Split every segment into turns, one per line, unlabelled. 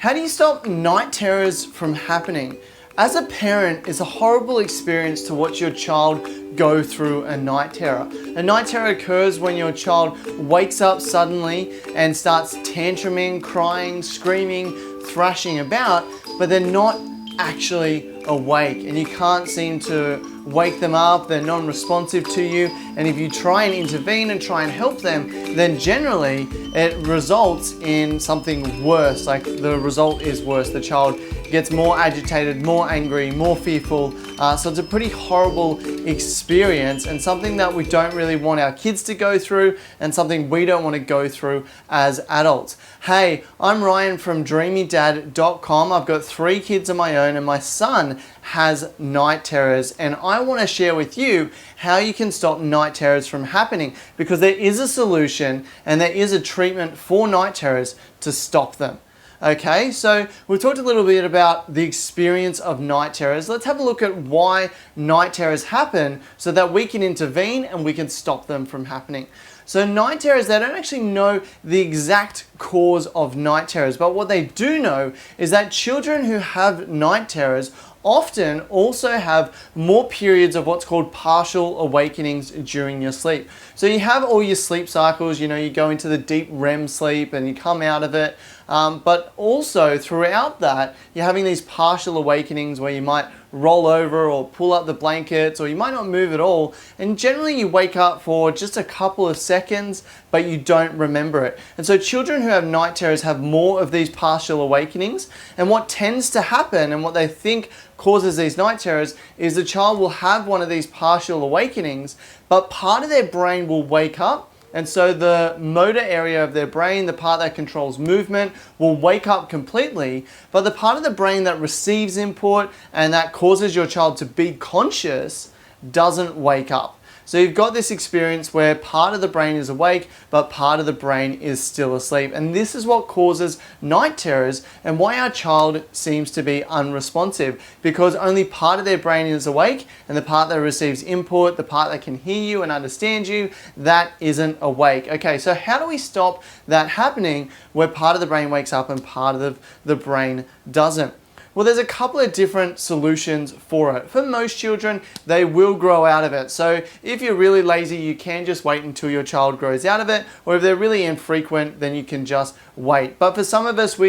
How do you stop night terrors from happening? As a parent, it's a horrible experience to watch your child go through a night terror. A night terror occurs when your child wakes up suddenly and starts tantruming, crying, screaming, thrashing about, but they're not actually awake and you can't seem to wake them up, they're non-responsive to you, and if you try and intervene and try and help them, then generally it results in something worse. Like the result is worse. The child gets more agitated, more angry, more fearful. So it's a pretty horrible experience and something that we don't really want our kids to go through and something we don't want to go through as adults. Hey, I'm Ryan from dreamydad.com. I've got 3 kids of my own and my son has night terrors, and I want to share with you how you can stop night terrors from happening, because there is a solution and there is a treatment for night terrors to stop them. Okay, so we've talked a little bit about the experience of night terrors. Let's have a look at why night terrors happen so that we can intervene and we can stop them from happening. So night terrors, they don't actually know the exact cause of night terrors, but what they do know is that children who have night terrors often also have more periods of what's called partial awakenings during your sleep. So you have all your sleep cycles, you know, you go into the deep REM sleep and you come out of it, but also throughout that, you're having these partial awakenings where you might roll over or pull up the blankets, or you might not move at all, and generally you wake up for just a couple of seconds but you don't remember it. And so children who have night terrors have more of these partial awakenings, and what tends to happen and what they think causes these night terrors is the child will have one of these partial awakenings, but part of their brain will wake up. And so the motor area of their brain, the part that controls movement, will wake up completely, but the part of the brain that receives input and that causes your child to be conscious doesn't wake up. So you've got this experience where part of the brain is awake, but part of the brain is still asleep. And this is what causes night terrors and why our child seems to be unresponsive, because only part of their brain is awake and the part that receives input, the part that can hear you and understand you, that isn't awake. Okay, so how do we stop that happening where part of the brain wakes up and part of the brain doesn't? Well, there's a couple of different solutions for it. For most children, they will grow out of it. So if you're really lazy, you can just wait until your child grows out of it, or if they're really infrequent, then you can just wait. But for some of us,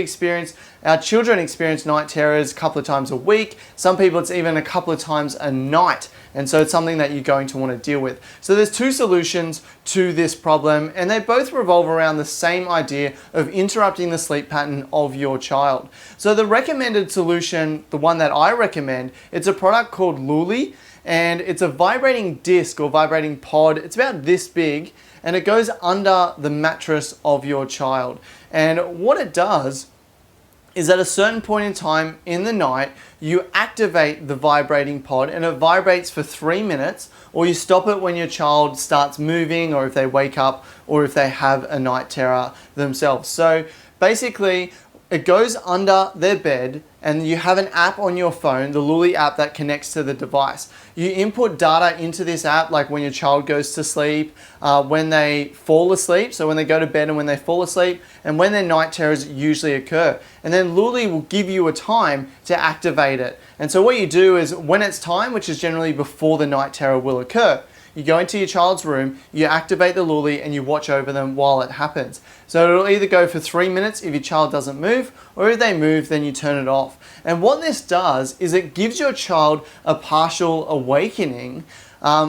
our children experience night terrors a couple of times a week. Some people, it's even a couple of times a night. And so it's something that you're going to want to deal with. So there's 2 solutions to this problem, and they both revolve around the same idea of interrupting the sleep pattern of your child. So the recommended solution, the one that I recommend, it's a product called Lully, and it's a vibrating disc or vibrating pod. It's about this big, and it goes under the mattress of your child. And what it does is at a certain point in time in the night, you activate the vibrating pod and it vibrates for 3 minutes, or you stop it when your child starts moving, or if they wake up, or if they have a night terror themselves. So basically, it goes under their bed and you have an app on your phone, the Lully app, that connects to the device. You input data into this app, like when your child goes to sleep, when they fall asleep, so when they go to bed and when they fall asleep, and when their night terrors usually occur. And then Lully will give you a time to activate it. And so what you do is, when it's time, which is generally before the night terror will occur, you go into your child's room, you activate the Lully, and you watch over them while it happens. So it'll either go for 3 minutes if your child doesn't move, or if they move, then you turn it off. And what this does is it gives your child a partial awakening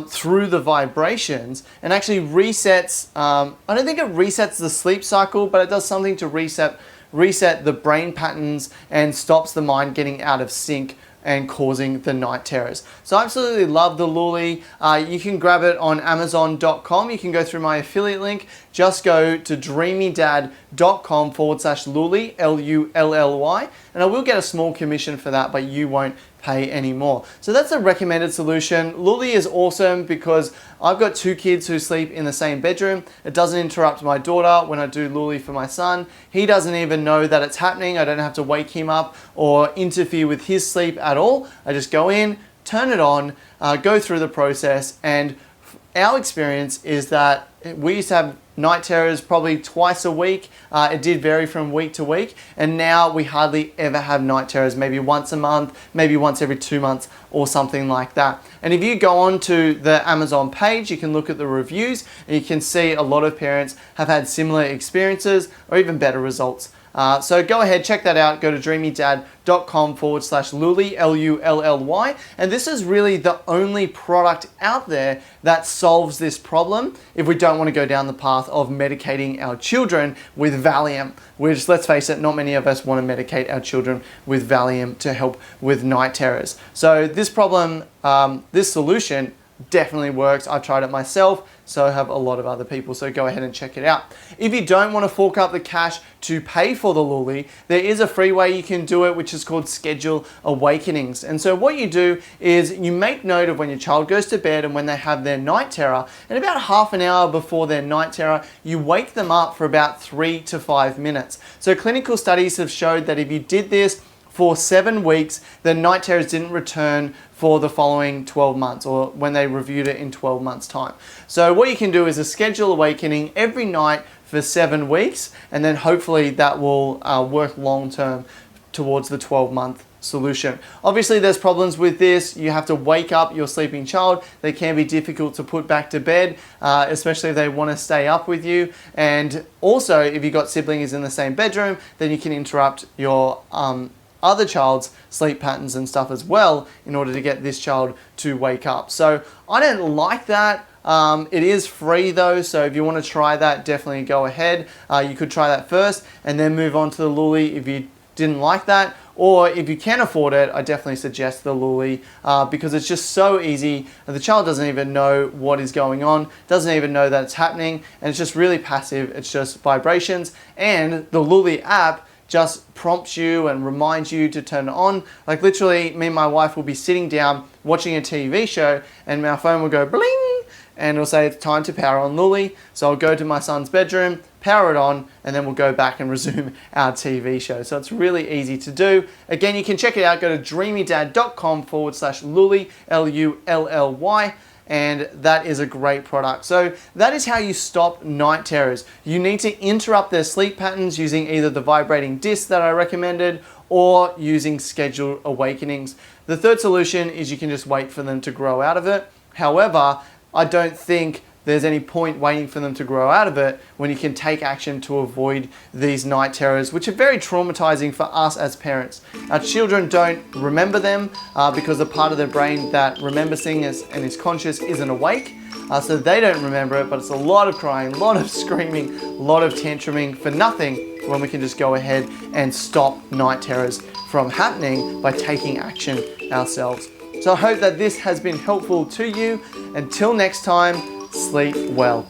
through the vibrations, and actually resets, I don't think it resets the sleep cycle, but it does something to reset the brain patterns and stops the mind getting out of sync and causing the night terrors. So I absolutely love the Lully. You can grab it on Amazon.com. You can go through my affiliate link. Just go to dreamydad.com/Lully, Lully, and I will get a small commission for that, but you won't pay anymore. So that's a recommended solution. Lully is awesome because I've got 2 kids who sleep in the same bedroom. It doesn't interrupt my daughter when I do Lully for my son. He doesn't even know that it's happening. I don't have to wake him up or interfere with his sleep at all. I just go in, turn it on, go through the process, and our experience is that we used to have night terrors probably twice a week. It did vary from week to week, and now we hardly ever have night terrors, maybe once a month, maybe once every 2 months or something like that. And if you go on to the Amazon page, you can look at the reviews and you can see a lot of parents have had similar experiences or even better results. So go ahead, check that out. Go to dreamydad.com/Lully, Lully. And this is really the only product out there that solves this problem if we don't want to go down the path of medicating our children with Valium, which, let's face it, not many of us want to medicate our children with Valium to help with night terrors. So this problem, this solution definitely works. I've tried it myself, so have a lot of other people, so go ahead and check it out. If you don't want to fork up the cash to pay for the Lully, there is a free way you can do it, which is called Schedule Awakenings. And so what you do is you make note of when your child goes to bed and when they have their night terror, and about half an hour before their night terror, you wake them up for about 3 to 5 minutes. So clinical studies have showed that if you did this for 7 weeks, the night terrors didn't return for the following 12 months, or when they reviewed it in 12 months time. So what you can do is a schedule awakening every night for 7 weeks, and then hopefully that will work long term towards the 12-month solution. Obviously there's problems with this. You have to wake up your sleeping child. They can be difficult to put back to bed, especially if they want to stay up with you. And also if you've got siblings in the same bedroom, then you can interrupt your other child's sleep patterns and stuff as well in order to get this child to wake up. So I don't like that. It is free though, so if you want to try that, definitely go ahead. You could try that first and then move on to the Lully if you didn't like that. Or if you can afford it, I definitely suggest the Lully because it's just so easy. The child doesn't even know what is going on, doesn't even know that it's happening, and it's just really passive. It's just vibrations, and the Lully app just prompts you and reminds you to turn it on. Like literally, me and my wife will be sitting down watching a TV show and our phone will go bling and it'll say it's time to power on Lully. So I'll go to my son's bedroom, power it on, and then we'll go back and resume our TV show. So it's really easy to do. Again, you can check it out. Go to dreamydad.com/Lully, Lully. And that is a great product. So that is how you stop night terrors. You need to interrupt their sleep patterns using either the vibrating disc that I recommended or using scheduled awakenings. The third solution is you can just wait for them to grow out of it. However, I don't think there's any point waiting for them to grow out of it when you can take action to avoid these night terrors, which are very traumatizing for us as parents. Our children don't remember them because the part of their brain that remembers things and is conscious isn't awake. So they don't remember it, but it's a lot of crying, a lot of screaming, a lot of tantruming for nothing when we can just go ahead and stop night terrors from happening by taking action ourselves. So I hope that this has been helpful to you. Until next time, sleep well.